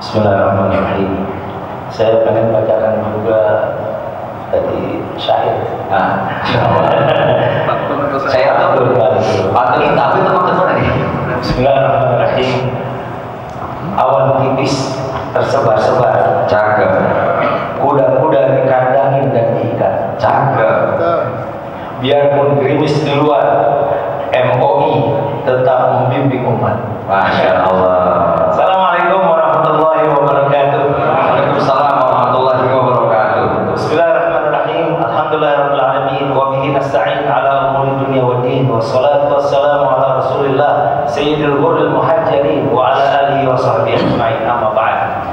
Bismillahirrahmanirrahim. Saya pengen bacakan juga tadi syair. Saya tahu patut tapi teman-teman ini. Bismillahirrahmanirrahim. Awan tipis tersebar-sebar. Cakep. Kuda-kuda dikandangin dan diikat. Cakep. Biarpun gerimis di luar, MOI tetap membimbing umat. Masya Allah. Assalamualaikum warahmatullahi wabarakatuh. Waalaikumsalam warahmatullahi wabarakatuh. Bismillahirrahmanirrahim. Alhamdulillahirabbil alamin wa bihi nasta'in ala umuri dunya waddin. Wassalatu wassalamu ala Rasulillah sayyidil ghurril muhajjalin wa ala alihi wa sahbihi ajma'in. Amma ba'd.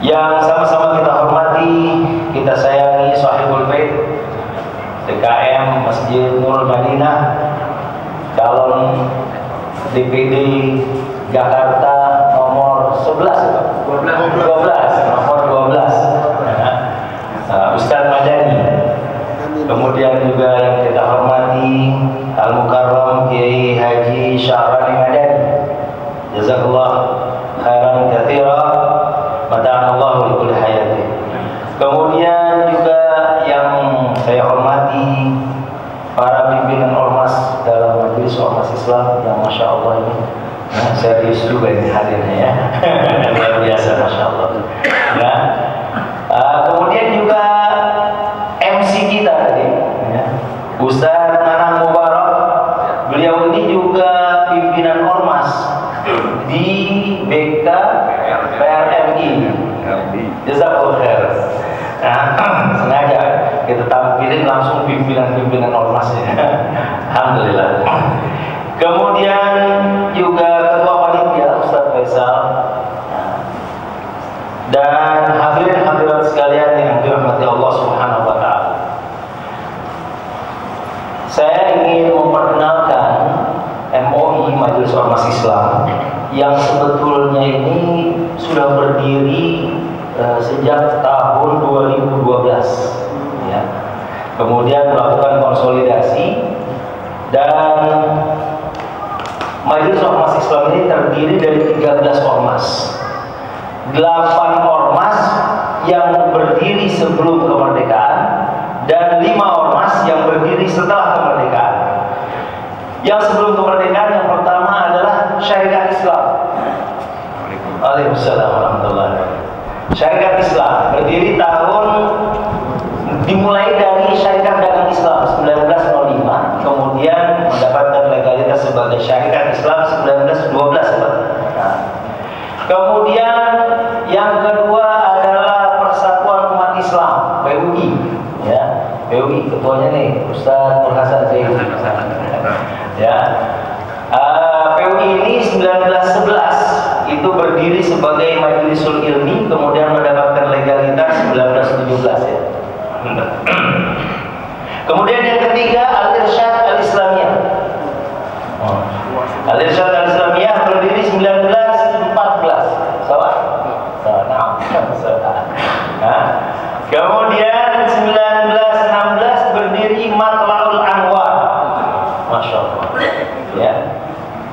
Yang sama-sama kita hormati, kita sayangi Sahibul Bait DKM Masjid Nurul Madinah, calon DPD Jakarta nomor 11 nomor 12 Ustadz Madani. Kemudian juga yang kita hormati Al-Mukarram Kiai Haji Sya'rani Madani, jazakallah khairan katsira, mata'anallahu li kulli hayati. Kemudian juga yang saya hormati para pimpinan ormas dalam majelis ormas Islam yang masya Allah ini serius juga ini hadirnya ya. Luar biasa masya Allah. Nah, kemudian juga MC kita tadi ya, Ustadz Nanang Mubarak. Beliau ini juga pimpinan ormas di BK PRMI. Jazakallahu khair. Sengaja kita tampilin langsung pimpinan-pimpinan ormasnya. Alhamdulillah. Kemudian juga Ketua Panitia Ustadz Faisal dan hadirin-hadirat sekalian yang dirahmati Allah Subhanahu wa taala. Saya ingin memperkenalkan MOI Majelis Ormas Islam yang sebetulnya ini sudah berdiri sejak tahun 2012 ya. Kemudian melakukan konsolidasi dan Majelis Ormas Islam ini terdiri dari 13 ormas. 8 ormas yang berdiri sebelum kemerdekaan dan 5 ormas yang berdiri setelah kemerdekaan. Yang sebelum kemerdekaan yang pertama adalah Syarikat Islam. Waalaikumsalam warahmatullahi wabarakatuh. Syarikat Islam berdiri dimulai dari Syarikat Dagang Islam 1905, kemudian mendapatkan legalitas sebagai Syarikat Islam 1912. Nah, kemudian yang kedua adalah Persatuan Umat Islam PUI, ya. PUI ketuanya nih Ustadz Nur Hasan Zain. Ya. PUI ini 1911 itu berdiri sebagai Majlisul Ilmi, kemudian mendapatkan legalitas 1917 ya. Kemudian yang ketiga Al-Irsyad Al-Islamiyah. Al-Irsyad Al-Islamiyah berdiri 1914. Salah? Nah, kemudian 1916 berdiri Matla'ul Anwar. Masya Allah. Ya.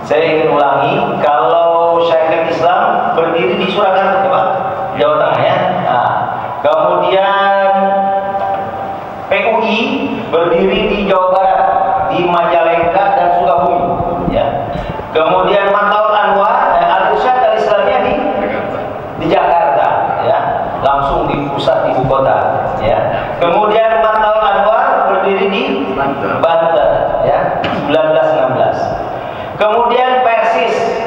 Saya ingin ulangi, kalau Syarikat Islam berdiri di Surakarta, Pak, Jawa Tengah ya. Nah, kemudian PUI berdiri di Jawa Barat, di Majalengka dan Sukabumi, ya. Kemudian Matla'ul Anwar, Al-Irsyad Al-Islamiyah di Jakarta, ya, langsung di pusat ibu kota, ya. Kemudian Matla'ul Anwar berdiri di Banten, ya, 1916. Kemudian Persis,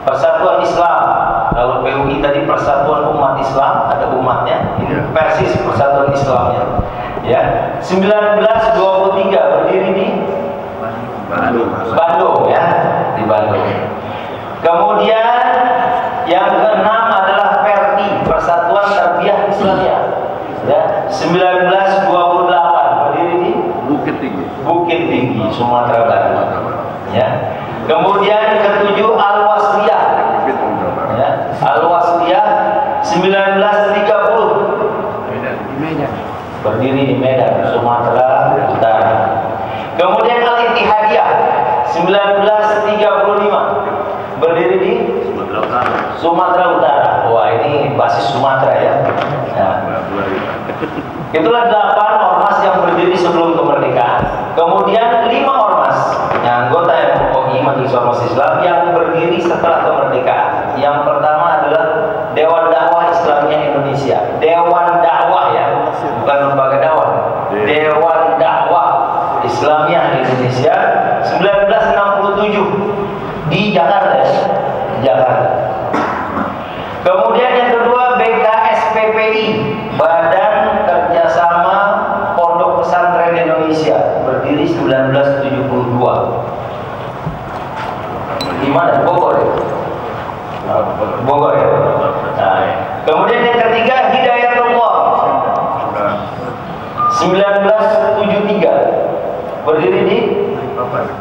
Persatuan Islam. Kalau PUI tadi Persatuan Umat Islam, ada umatnya. Ini Persis, Persatuan Islamnya. Ya, 1923 berdiri di Bandung, ya, di Bandung. Kemudian yang keenam adalah PERTI, Persatuan Tarbiyah Islamiyah. Ya, 1928 berdiri di Bukit Tinggi, Sumatera Barat. Ya. Kemudian ketujuh Al-Wasliyah, ya, Al-Wasliyah 1930 berdiri di Medan, Sumatera Utara. Kemudian Al-Ittihadiyah 1935 berdiri di Sumatera Utara. Wah, ini basis Sumatera ya. Nah, itulah 8 ormas yang berdiri sebelum kemerdekaan. Kemudian 5 ormas yang anggota MUI Majelis Ormas Islam yang berdiri setelah kemerdekaan. Yang pertama adalah Dewan Dakwah Islamiyah Indonesia. Dewan Dakwah ya, bukan lembaga dakwah. Dewan Dakwah Islamiyah Indonesia 1967 di Jakarta ya. Jakarta. Kemudian yang kedua BKSPPI, Badan Kerjasama Pondok Pesantren Indonesia, berdiri 1972. Di mana? Bogor ya? Bogor ya? Nah, kemudian yang ketiga Hidayatullah 1973, berdiri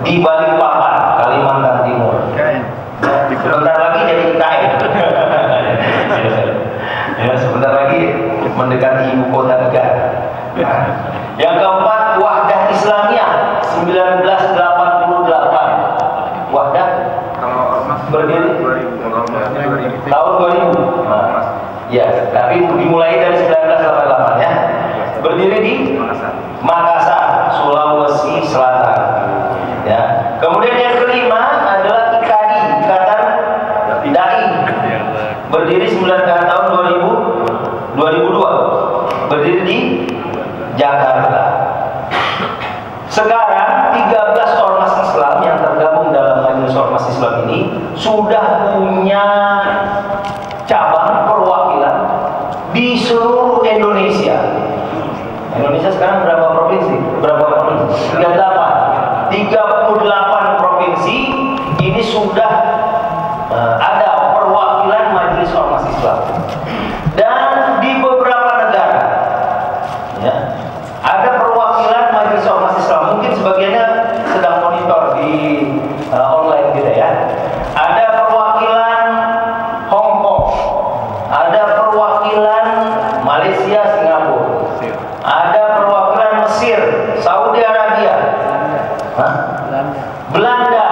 di Balikpapan, Kalimantan Timur. Sebentar lagi jadi IKN. Ya, sebentar lagi mendekati ibu kota negara. Nah, yang keempat Wahdah Islamiyah 1988. Wahdah berdiri tahun 2000. Nah, ya, tapi dimulai dari 1988 ya. Berdiri di Makassar, Sulawesi Selatan. Ya. Kemudian yang kelima adalah IKADI, Ikatan Dai, berdiri tahun 2002, berdiri di Jakarta. Sekarang 13 ormas Islam yang tergabung dalam Majelis Ormas Islam ini sudah punya cabang perwakilan di seluruh Indonesia. Indonesia sekarang berapa provinsi? 38 provinsi ini sudah ada perwakilan Majelis Ormas Islam. Dan di beberapa negara ya, ada perwakilan Majelis Ormas Islam. Mungkin sebagiannya sedang monitor di online gitu ya. Ada perwakilan Hong Kong, ada perwakilan Malaysia, Singapura, ada perwakilan Mesir, Saudi Arabia, Belanda,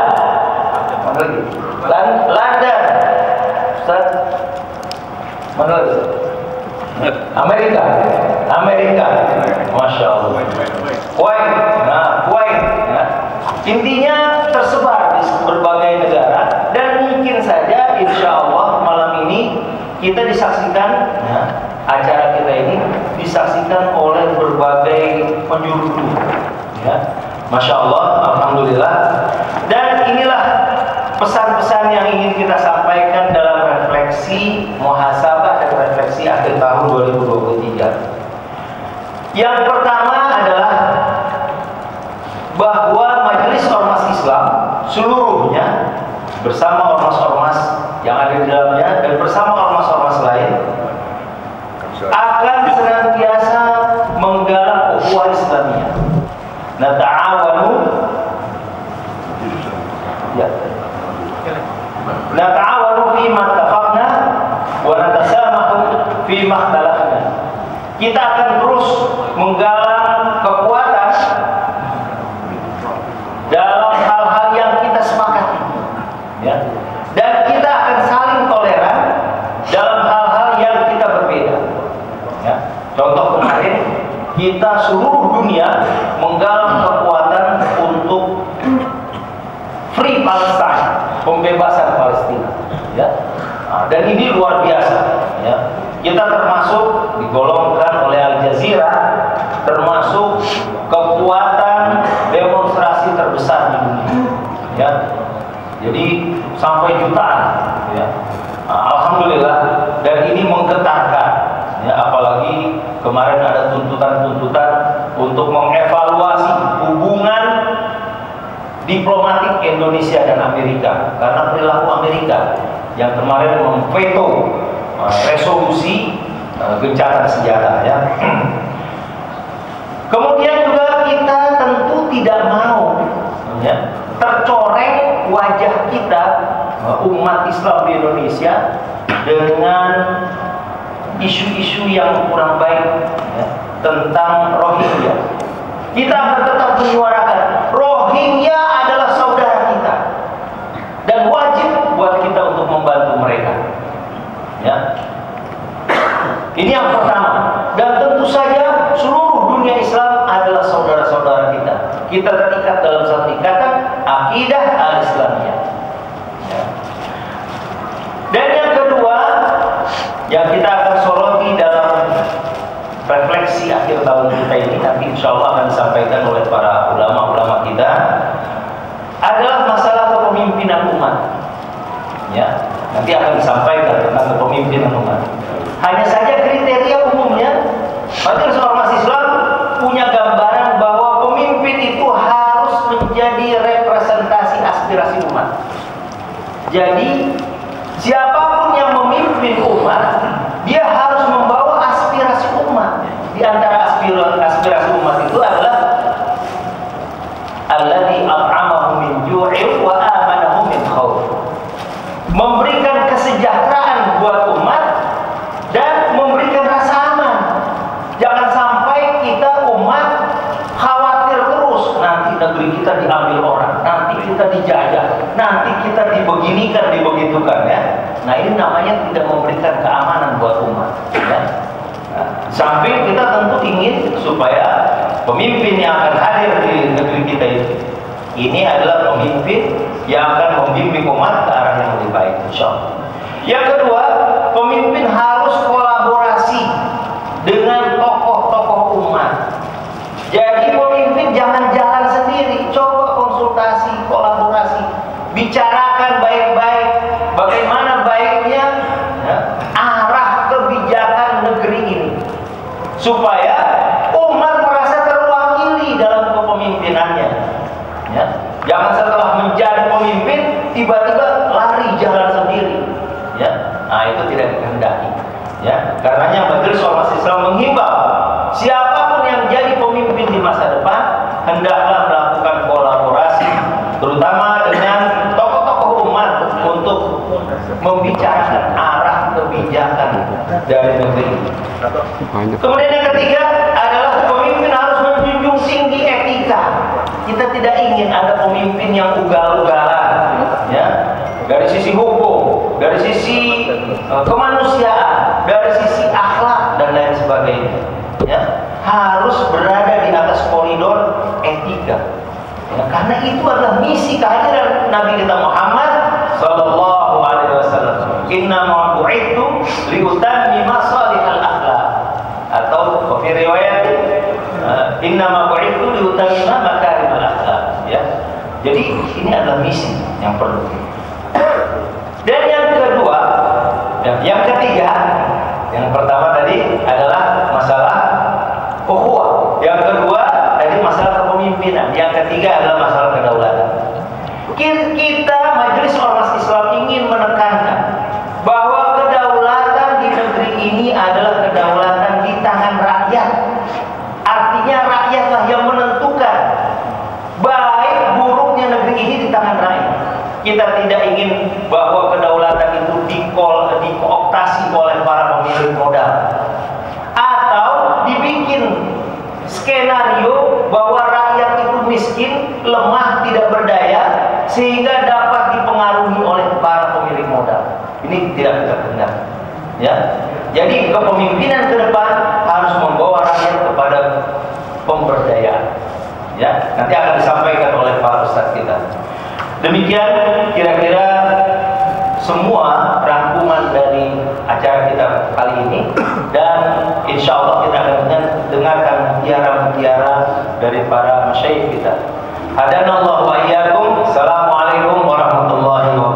London, mana lagi? Amerika, Masya Allah. Kuwait, Kuwait. Ya. Intinya tersebar di berbagai negara dan mungkin saja, insya Allah malam ini kita disaksikan, ya, acara kita ini disaksikan oleh berbagai penjuru dunia. Ya. Masya Allah, Alhamdulillah. Dan inilah pesan-pesan yang ingin kita sampaikan dalam refleksi muhasabah dan refleksi akhir tahun 2023. Yang pertama adalah bahwa Majelis Ormas Islam seluruhnya bersama ormas-ormas yang ada di dalamnya dan bersama ormas-ormas lain akan senantiasa menggalak ukhuwah Islamiyah. Nata'awanu ya. Nata'awanu fi ma ittafaqna wa natasamahu fi ma ikhtalafna. Kita akan terus menggalang kekuatan dalam hal-hal yang kita sepakati, ya. Dan kita akan saling toleran dalam hal-hal yang kita berbeda, ya. Contoh kemarin kita seluruh dunia menggalang kekuatan untuk Free Palestine, pembebasan Palestina, ya. Nah, dan ini luar biasa, ya. Kita termasuk digolongkan oleh Al Jazeera termasuk kekuatan demonstrasi terbesar di dunia, ya. Jadi sampai jutaan, ya. Nah, alhamdulillah, dan ini menggetarkan, ya, apalagi kemarin ada tuntutan-tuntutan untuk mengevaluasi hubungan diplomatik Indonesia dan Amerika karena perilaku Amerika yang kemarin memveto resolusi gencatan senjata, ya. Kemudian juga kita tentu tidak mau, ya, tercoreng wajah kita umat Islam di Indonesia dengan isu-isu yang kurang baik, ya, tentang Rohingya. Kita akan tetap menyuarakan Rohingya adalah saudara kita dan wajib buat kita untuk membantu mereka. Kita terikat dalam satu ikatan akidah al-Islamiyah. Ya. Dan yang kedua yang kita akan soroti dalam refleksi akhir tahun kita ini, nanti insya Allah akan disampaikan oleh para ulama-ulama kita, adalah masalah kepemimpinan umat. Ya, nanti akan disampaikan tentang kepemimpinan umat. Hanya saja kriteria umumnya, majelis ormas Islam punya gambaran bahwa pemimpin itu harus menjadi representasi aspirasi umat. Jadi siapapun yang memimpin umat, dia harus membawa aspirasi umat. Di antara aspirasi umat itu adalah alladzi at'amahum min ju'in wa amanahum min khauf. Memberikan kesejahteraan buat umat dan memberikan rasa aman. Jangan sampai kita umat khawatir terus, nanti negeri kita diambil orang, nanti kita dijajah, nanti kita dibeginikan, dibegitukan, ya. Nah, ini namanya tidak memberikan keamanan buat umat, ya. Nah, samping kita tentu ingin supaya pemimpin yang akan hadir di negeri kita ini adalah pemimpin yang akan membimbing umat ke arah yang lebih baik, insyaallah. Yang kedua, pemimpin harus kolaborasi dengan tokoh-tokoh umat. Jadi pemimpin jangan jalan sendiri, coba konsultasi, kolaborasi, bicarakan baik-baik bagaimana baiknya, ya, arah kebijakan negeri ini supaya umat merasa terwakili dalam kepemimpinannya. Ya. Jangan setelah menjadi pemimpin tiba-tiba lari jalan sendiri. Ya. Nah, itu tidak dikehendaki. Ya, karenanya Majelis Ormas Islam menghimbau siapapun yang jadi pemimpin di masa depan hendaklah melakukan kolaborasi, terutama dengan tokoh-tokoh umat untuk membicarakan arah kebijakan dari negeri ini. Kemudian yang ketiga adalah pemimpin harus menjunjung tinggi etika. Kita tidak ingin ada pemimpin yang ugal-ugalan, ya, dari sisi hukum, dari sisi kemanusiaan, dari sisi akhlak dan lain sebagainya. Ya, harus berada di atas koridor etika. Ya, karena itu adalah misi kehadiran Nabi kita Muhammad sallallahu alaihi wasallam. Inna ma bu'ithu liutammima salihal akhlaq, atau fi riwayat inna ma bu'ithu liutammima makarimal akhlaq, ya. Jadi ini adalah misi yang perlu. Dan yang kedua, yang ketiga, yang pertama tadi adalah masalah ukhuwah, yang kedua tadi masalah kepemimpinan, yang ketiga adalah masalah kedaulatan. Kita Majelis Ormas Islam ingin menekankan bahwa kedaulatan di negeri ini adalah kedaulatan di tangan rakyat. Artinya rakyatlah yang menentukan baik buruknya negeri ini di tangan rakyat. Kita tidak ingin bahwa kedaulatan itu dikooptasi oleh para pemilik modal, atau dibikin skenario bahwa rakyat itu miskin, lemah, tidak berdaya, sehingga dapat dipengaruhi oleh para pemilik modal. Ini tidak kita kehendaki, ya. Jadi kepemimpinan ke depan harus membawa rakyat kepada pemberdayaan, ya. Nanti akan disampaikan oleh para ustadz kita. Demikian kira-kira semua rangkuman dari acara kita kali ini, dan insya Allah kita akan dengarkan mutiara-mutiara dari para masyayikh kita. Hadanallahu wa iyyakum. Assalamualaikum warahmatullahi wabarakatuh.